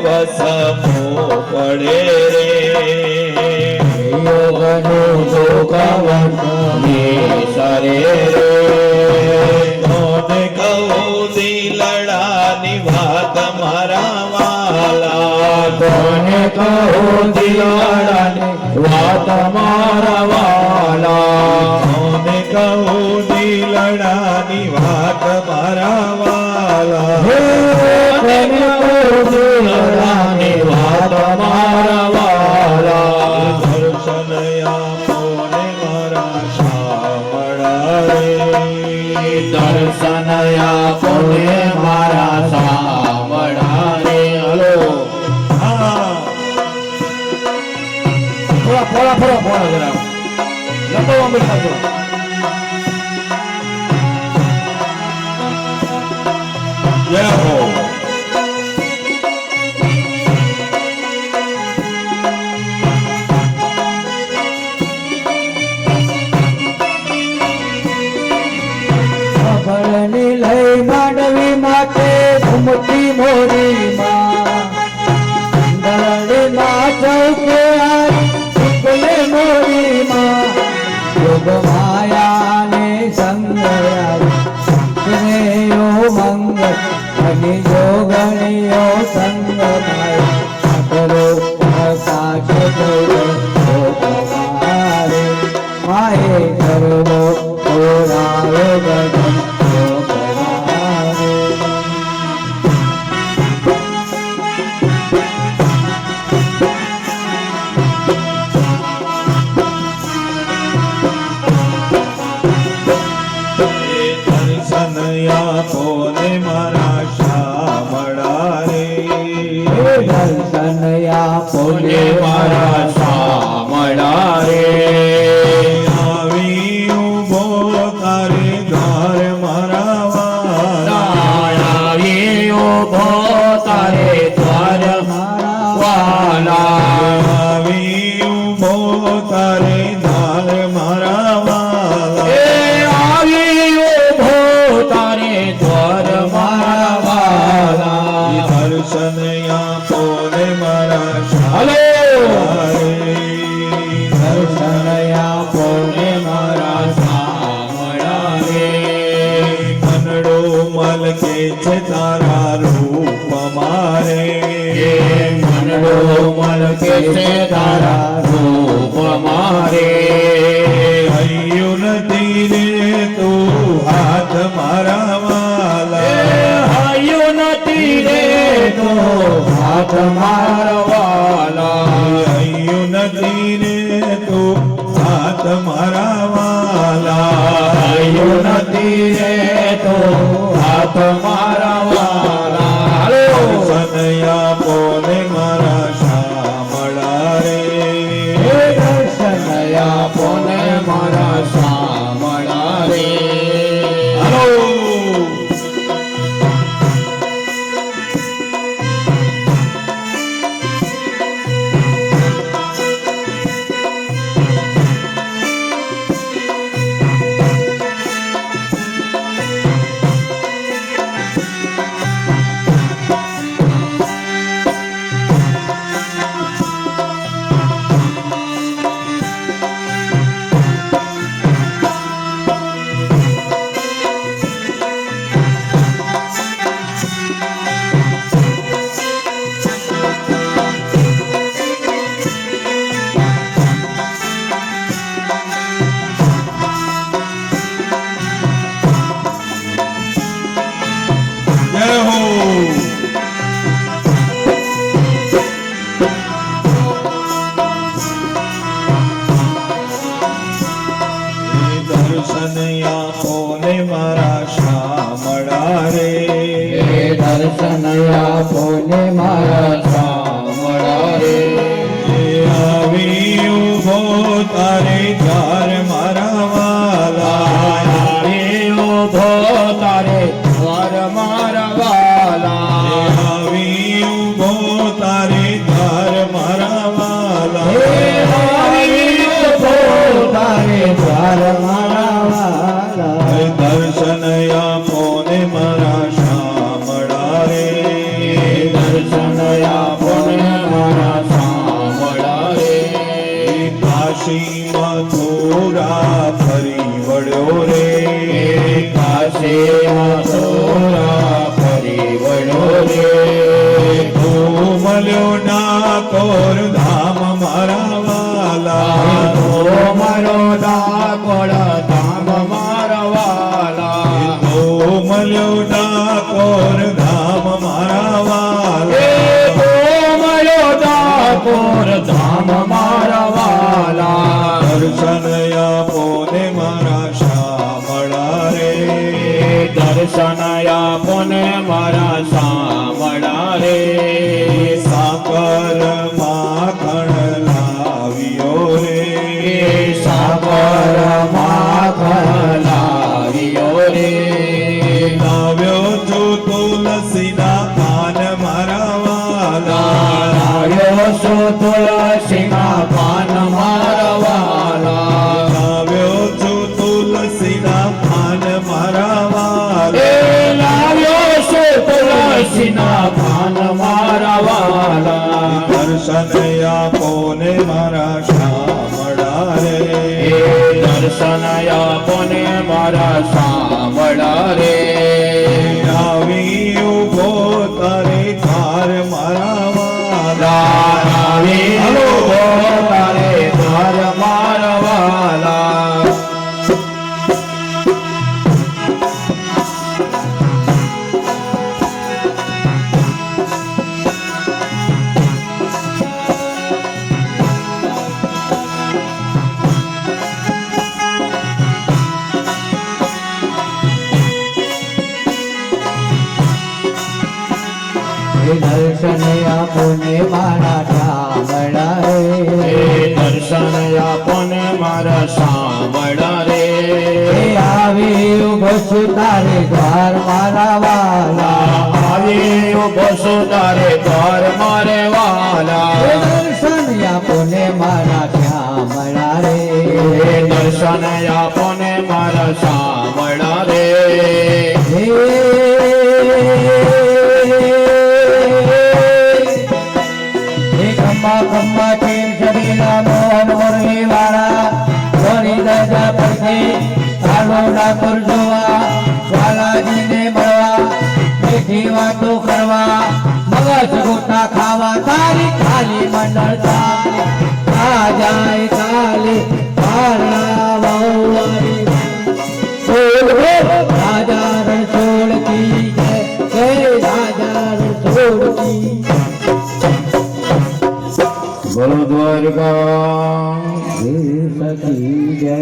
વસમો પડે રે યોગનું સુખ વસમે સરે રે કોને કહું દિલડાની વાત મારા વાલા કોને કહું દિલડાની વાત મારા વાલા કોને કહું દિલડાની વાત મારા વાલા કોને કહું દિલડાની વાત મારા વાલા દર્શન આપો ને મારા શામળા રે દર્શન આપો ને મારા શામળા રે હલો થોડા જરા લંબાવવા બેઠા છો જય હો ખબરની લઈ માંડવી માટે ઘૂમતી મોરી માં ચૌકે આવી મોરી માં યોગ માયાને સંગ શ્રેયો મંગલ અને જોગણીયો સંગ કરો સાક્ષ માએ કરવો ઓરાવે ગગન આપો ને મારા શામળા રે દર્શન આપો ને મારા શામળા રે આવી ઉભો તારે ઘર મારા વાલા આવી ઉભો તારે દ્વાર મારા વાલા આવી ઉભો તારે ધાર મારા વાલા દર્શન આપો ને મારા શામળા રે દર્શન આપો ને મારા શામળા રે મનડો મલકે છે તારા રૂપ મારે મનડો મલકે છે તારા રૂપ મારે હૈયું નથી રે તું હાથ મારા વાલા હૈયું નથી રે તો હાથ મારા વાલા હૈયું નથી રે તું હાથ મારા વાલા હૈયું નથી રે તો હાથ મારા વાલા દર્શન આપો ને મારા શામળા રે દર્શન આપો ને મારા શામળા રે દર્શન આપો ને મારા શામળા રે દર્શન આપો ને મારા શામળા રે આવી ઉભો તારે ઘર મારા વાલા આવી ઉભો તારે દ્વાર મારા વાલા આવી ઉભો તારે ઘર મારા વાલા આવી ઉભો તારે દ્વાર મારા વાલા દર્શન આપો ને મારા શામળા રે દર્શન વળ્યો રે કાશે મથુરા ફરી વળ્યો રે તું મળ્યો ડાકોર ધામ મારા વાલા મારો ડાકોર ધામ મારા વાલા તું મળ્યો ડાકોર ધામ મારા વાલા મળ્યો ડાકોર ધામ મારા વાલા દર્શન આપો ને મારા શામળા રે દર્શન આપો ને મારા શામળા રે સાકર માખણ લાવ્યો રે સાગર માખણ લાવ્યો રે લાવ્યો છું તુલસીના પાન મારા વાલા લાવ્યો છું તુલસીના પાન મારા વાલા લાવ્યો છું તુલસીના પાન મારા વાલા લાવ્યો છું તુલસીના પાન મારા વાલા દર્શન આપો ને મારા શામળા રે દર્શન આપો ને મારા શામળા રે આવી ઉભો તારે ધાર મારા વાલા આવી ઉભો તારે ધાર મારા વાલા દર્શન આપો ને મારા શામળા રે દર્શન આપો ને મારા શામળા રે આવી ઉભો છું તારે દ્વાર મારા વાલા આવી ઉભો છું તારે દ્વાર મારે વાલા દર્શન આપો ને મારા શામળા રે દર્શન આપો ને મારા શામળા રે ખમ્મા ખમ્મા કેમ શરીરા મોહન મોરવી વાળા સોની દરજા પરથી ચાલો ડાકોર જોવા વાલાજીને મળવા બેઠી વાતો કરવા મગજ ગોટા ખાવા તારી ખાલી મંડળ ચાલે આ જાય કાલે પારણા વાવવારી રાજા રણછોડ કી જય જય રાજા રણછોડ કી બોલો દ્વારકા સખી જય